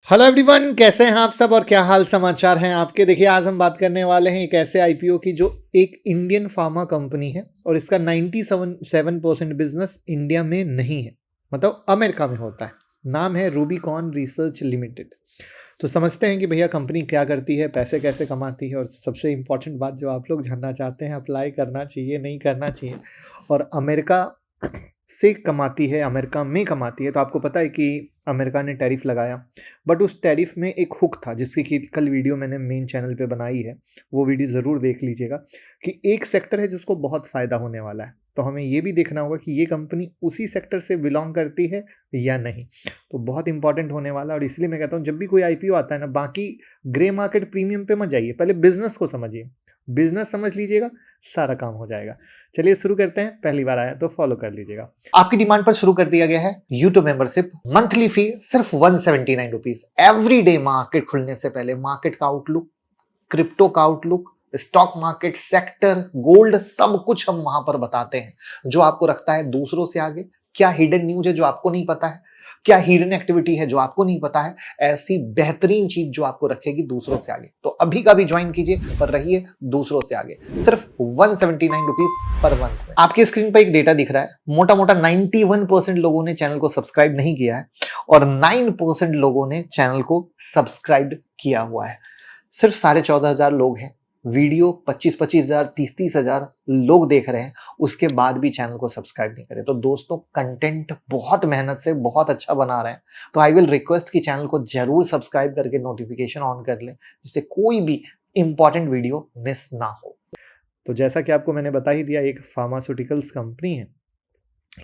Hello everyone, कैसे हैं आप सब और क्या हाल समाचार हैं आपके। देखिए, आज हम बात करने वाले हैं एक ऐसे आईपीओ की जो एक इंडियन फार्मा कंपनी है और इसका 97% बिजनेस इंडिया में नहीं है, मतलब अमेरिका में होता है। नाम है रूबिकॉन रिसर्च लिमिटेड। तो समझते हैं कि भैया कंपनी क्या करती है, पैसे कैसे कमाती है और सबसे इम्पोर्टेंट बात जो आप लोग जानना चाहते हैं, अप्लाई करना चाहिए नहीं करना चाहिए, और अमेरिका से कमाती है, अमेरिका में कमाती है। तो आपको पता है कि अमेरिका ने टैरिफ लगाया, बट उस टैरिफ में एक हुक था जिसकी कि कल वीडियो मैंने मेन चैनल पे बनाई है, वो वीडियो ज़रूर देख लीजिएगा। कि एक सेक्टर है जिसको बहुत फ़ायदा होने वाला है, तो हमें ये भी देखना होगा कि ये कंपनी उसी सेक्टर से बिलोंग करती है या नहीं। तो बहुत इंपॉर्टेंट होने वाला है और इसलिए मैं कहता हूँ जब भी कोई आईपीओ आता है ना, बाकी ग्रे मार्केट प्रीमियम पे मत जाइए, पहले बिजनेस को समझिए। बिजनेस समझ लीजिएगा, सारा काम हो जाएगा। चलिए शुरू करते हैं। पहली बार आया तो फॉलो कर लीजिएगा। आपकी डिमांड पर शुरू कर दिया गया है यूट्यूब मेंबरशिप। मंथली फी सिर्फ 179 रुपीज। एवरी डे मार्केट खुलने से पहले मार्केट का आउटलुक, क्रिप्टो का outlook, stock market, sector, gold, सब कुछ हम वहां पर बताते हैं जो आपको रखता है दूसरों से आगे। क्या हिडन न्यूज है जो आपको नहीं पता है, क्या हिडन एक्टिविटी है जो आपको नहीं पता है, ऐसी बेहतरीन चीज जो आपको रखेगी दूसरों से आगे। तो अभी का भी ज्वाइन कीजिए पर रहिए दूसरों से आगे। सिर्फ 179 रुपीज पर मंथ में। आपकी स्क्रीन पर एक डेटा दिख रहा है, मोटा मोटा 91% लोगों ने चैनल को सब्सक्राइब नहीं किया है और 9% लोगों ने चैनल को सब्सक्राइब किया हुआ है। सिर्फ 14,500 लोग हैं, वीडियो 25,000 30,000 लोग देख रहे हैं, उसके बाद भी चैनल को सब्सक्राइब नहीं करें। तो दोस्तों, कंटेंट बहुत मेहनत से बहुत अच्छा बना रहे हैं, तो आई विल रिक्वेस्ट कि चैनल को जरूर सब्सक्राइब करके नोटिफिकेशन ऑन कर लें, जिससे कोई भी इंपॉर्टेंट वीडियो मिस ना हो। तो जैसा कि आपको मैंने बता ही दिया, एक फार्मास्यूटिकल्स कंपनी है।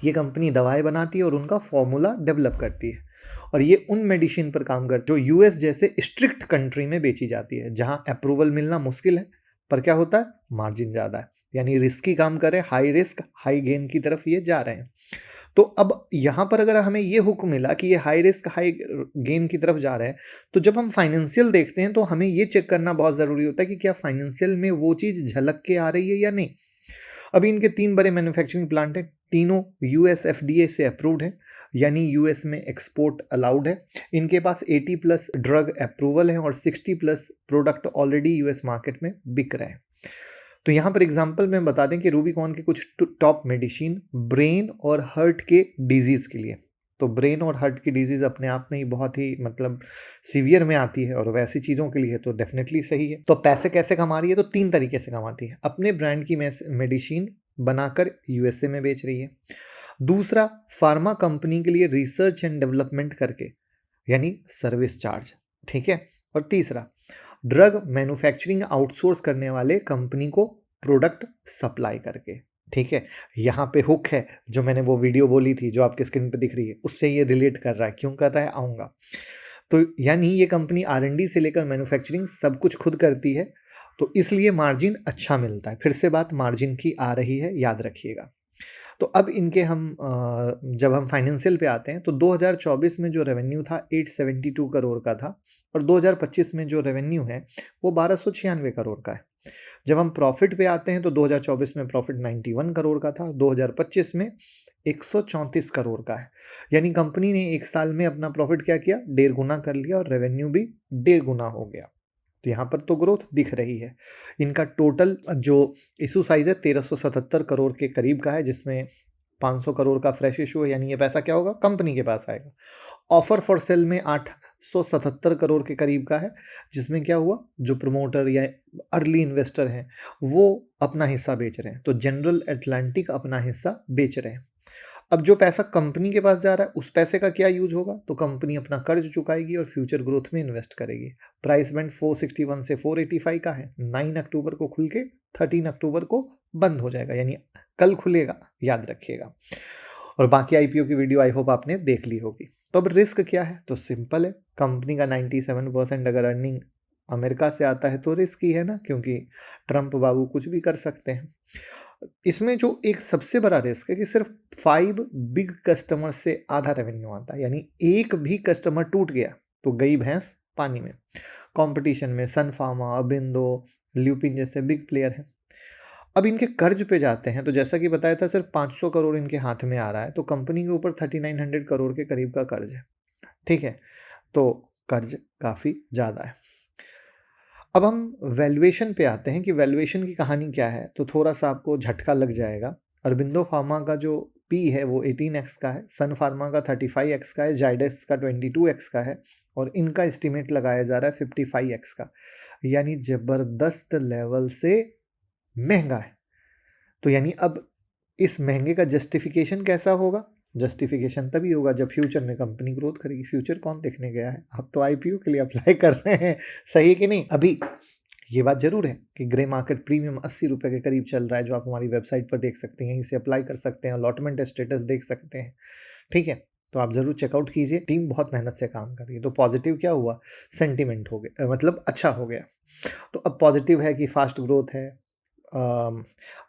ये कंपनी दवाएं बनाती है और उनका फॉर्मूला डेवलप करती है, और ये उन मेडिसिन पर काम कर जो यूएस जैसे स्ट्रिक्ट कंट्री में बेची जाती है, जहां अप्रूवल मिलना मुश्किल है, पर क्या होता है, मार्जिन ज़्यादा है। यानी रिस्की काम करे, हाई रिस्क हाई गेन की तरफ ये जा रहे हैं। तो अब यहाँ पर अगर हमें ये हुक्म मिला कि ये हाई रिस्क हाई गेन की तरफ जा रहे हैं, तो जब हम फाइनेंशियल देखते हैं तो हमें ये चेक करना बहुत ज़रूरी होता है कि क्या फाइनेंशियल में वो चीज़ झलक के आ रही है या नहीं। अभी इनके 3 बड़े मैन्युफैक्चरिंग प्लांट हैं, तीनों यूएस एफडीए से अप्रूव्ड हैं, यानी यूएस में एक्सपोर्ट अलाउड है। इनके पास 80 प्लस ड्रग अप्रूवल है और 60 plus product already US market में बिक रहे हैं। तो यहाँ पर एग्जांपल में बता दें कि रूबिकॉन के कुछ टॉप मेडिसिन ब्रेन और हार्ट के डिजीज के लिए। तो ब्रेन और हार्ट की डिजीज अपने आप में ही बहुत ही मतलब सीवियर में आती है, और वैसी चीज़ों के लिए तो डेफिनेटली सही है। तो पैसे कैसे कमा रही है, तो 3 तरीके से कमाती है। अपने ब्रांड की मेडिसिन बनाकर यूएसए में बेच रही है। दूसरा, फार्मा कंपनी के लिए रिसर्च एंड डेवलपमेंट करके, यानी सर्विस चार्ज। ठीक है। और तीसरा, ड्रग मैन्युफैक्चरिंग आउटसोर्स करने वाले कंपनी को प्रोडक्ट सप्लाई करके। ठीक है। यहाँ पे हुक है, जो मैंने वो वीडियो बोली थी जो आपके स्क्रीन पे दिख रही है, उससे ये रिलेट कर रहा है। क्यों कर रहा है, आऊँगा। तो यानी ये कंपनी आर&डी से लेकर मैन्युफैक्चरिंग सब कुछ खुद करती है, तो इसलिए मार्जिन अच्छा मिलता है। फिर से बात मार्जिन की आ रही है, याद रखिएगा। तो अब इनके हम जब हम फाइनेंशियल पे आते हैं तो 2024 में जो रेवेन्यू था 872 करोड़ का था, और 2025 में जो रेवेन्यू है वो 1296 करोड़ का है। जब हम प्रॉफिट पे आते हैं तो 2024 में प्रॉफिट 91 करोड़ का था, 2025 में 134 करोड़ का है। यानी कंपनी ने एक साल में अपना प्रॉफिट क्या किया, 1.5 गुना कर लिया, और रेवेन्यू भी 1.5 गुना हो गया। तो यहाँ पर तो ग्रोथ दिख रही है। इनका टोटल जो इशू साइज है 1377 करोड़ के करीब का है, जिसमें 500 करोड़ का फ्रेश इशू है, यानी ये पैसा क्या होगा, कंपनी के पास आएगा। ऑफर फॉर सेल में 877 करोड़ के करीब का है, जिसमें क्या हुआ, जो प्रमोटर या अर्ली इन्वेस्टर हैं वो अपना हिस्सा बेच रहे हैं, तो जनरल एटलांटिक अपना हिस्सा बेच रहे हैं। अब जो पैसा कंपनी के पास जा रहा है उस पैसे का क्या यूज होगा, तो कंपनी अपना कर्ज चुकाएगी और फ्यूचर ग्रोथ में इन्वेस्ट करेगी। प्राइस बैंड 461 से 485 का है। 9 अक्टूबर को खुल के 13 अक्टूबर को बंद हो जाएगा, यानी कल खुलेगा, याद रखिएगा। और बाकी आईपीओ की वीडियो आई होप आपने देख ली होगी। तो अब रिस्क क्या है, तो सिंपल है, कंपनी का 97% अगर अर्निंग अमेरिका से आता है तो रिस्क ही है ना, क्योंकि ट्रंप बाबू कुछ भी कर सकते हैं। इसमें जो एक सबसे बड़ा रिस्क है कि सिर्फ 5 बिग कस्टमर से आधा रेवेन्यू आता है, यानी एक भी कस्टमर टूट गया तो गई भैंस पानी में। कंपटीशन में सन फार्मा, अबिंदो, ल्यूपिन जैसे बिग प्लेयर हैं। अब इनके कर्ज पे जाते हैं, तो जैसा कि बताया था सिर्फ 500 करोड़ इनके हाथ में आ रहा है, तो कंपनी के ऊपर 3900 करोड़ के करीब का कर्ज है। ठीक है। तो कर्ज काफ़ी ज़्यादा है। अब हम वैल्यूएशन पे आते हैं कि वैल्यूएशन की कहानी क्या है, तो थोड़ा-सा आपको झटका लग जाएगा। अरबिंदो फार्मा का जो पी है वो 18x का है, सन फार्मा का 35x का है, जाइडस का 22x का है और इनका एस्टीमेट लगाया जा रहा है 55x का, यानी ज़बरदस्त लेवल से महँगा है। तो यानी अब इस महँगे का जस्टिफिकेशन कैसा होगा? जस्टिफिकेशन तभी होगा जब फ्यूचर में कंपनी ग्रोथ करेगी। फ्यूचर कौन देखने गया है? आप तो आईपीओ के लिए अप्लाई कर रहे हैं, सही है कि नहीं? अभी ये बात ज़रूर है कि ग्रे मार्केट प्रीमियम ₹80 के करीब चल रहा है, जो आप हमारी वेबसाइट पर देख सकते हैं, इसे अप्लाई कर सकते हैं, अलॉटमेंट स्टेटस देख सकते हैं, ठीक है? तो आप ज़रूर चेकआउट कीजिए, टीम बहुत मेहनत से काम कर रही है। तो पॉजिटिव क्या हुआ? सेंटिमेंट हो गया, मतलब अच्छा हो गया। तो अब पॉजिटिव है कि फास्ट ग्रोथ है,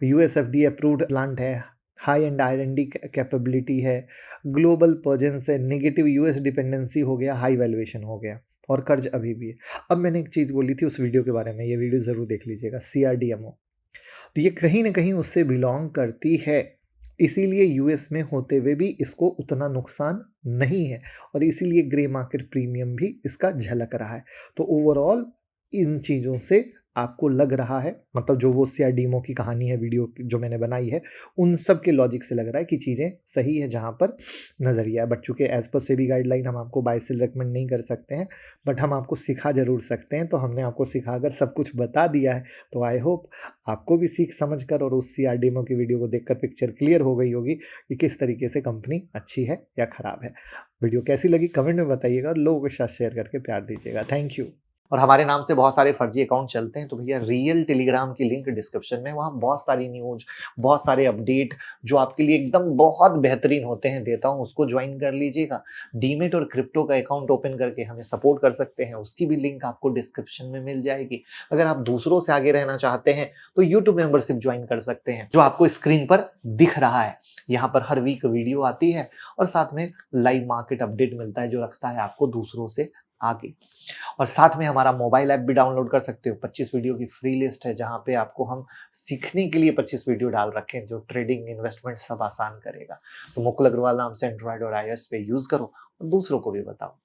यूएसएफडी अप्रूव्ड प्लांट है, हाई एंड R&D कैपेबिलिटी है, ग्लोबल प्रेजेंस है, नेगेटिव यूएस डिपेंडेंसी हो गया, हाई वैल्यूएशन हो गया और कर्ज अभी भी है। अब मैंने एक चीज़ बोली थी उस वीडियो के बारे में, ये वीडियो ज़रूर देख लीजिएगा, CRDMO। तो ये कहीं न कहीं उससे बिलॉन्ग करती है, इसीलिए यूएस में होते हुए भी इसको उतना नुकसान नहीं है और इसीलिए ग्रे मार्केट प्रीमियम भी इसका झलक रहा है। तो ओवरऑल इन चीज़ों से आपको लग रहा है, मतलब जो वो सीआरडीएमओ की कहानी है वीडियो जो मैंने बनाई है, उन सब के लॉजिक से लग रहा है कि चीज़ें सही है जहाँ पर नज़रिया है। बट चूँकि एज़ पर सेबी गाइडलाइन हम आपको बाय सेल रिकमेंड नहीं कर सकते हैं, बट हम आपको सिखा ज़रूर सकते हैं। तो हमने आपको सिखाकर सब कुछ बता दिया है, तो आई होप आपको भी सीख समझ कर और उस सीआरडीएमओ की वीडियो को देखकर पिक्चर क्लियर हो गई होगी कि किस तरीके से कंपनी अच्छी है या ख़राब है। वीडियो कैसी लगी कमेंट में बताइएगा और लोगों के साथ शेयर करके प्यार दीजिएगा। Thank you. और हमारे नाम से बहुत सारे फर्जी अकाउंट चलते हैं, तो भैया रियल टेलीग्राम की लिंक डिस्क्रिप्शन में, वहाँ बहुत सारी न्यूज़, बहुत सारे अपडेट जो आपके लिए एकदम बहुत बेहतरीन होते हैं देता हूँ, उसको ज्वाइन कर लीजिएगा। डीमेट और क्रिप्टो का अकाउंट ओपन करके हमें सपोर्ट कर सकते हैं, उसकी भी लिंक आपको डिस्क्रिप्शन में मिल जाएगी। अगर आप दूसरों से आगे रहना चाहते हैं तो यूट्यूब मेंबरशिप ज्वाइन कर सकते हैं, जो आपको स्क्रीन पर दिख रहा है। यहाँ पर हर वीक वीडियो आती है और साथ में लाइव मार्केट अपडेट मिलता है, जो रखता है आपको दूसरों से आगे। और साथ में हमारा मोबाइल ऐप भी डाउनलोड कर सकते हो। 25 वीडियो की फ्री लिस्ट है, जहाँ पे आपको हम सीखने के लिए 25 वीडियो डाल रखे हैं, जो ट्रेडिंग, इन्वेस्टमेंट सब आसान करेगा। तो मुकुल अग्रवाल नाम से एंड्रॉइड और iOS पे यूज करो और दूसरों को भी बताओ।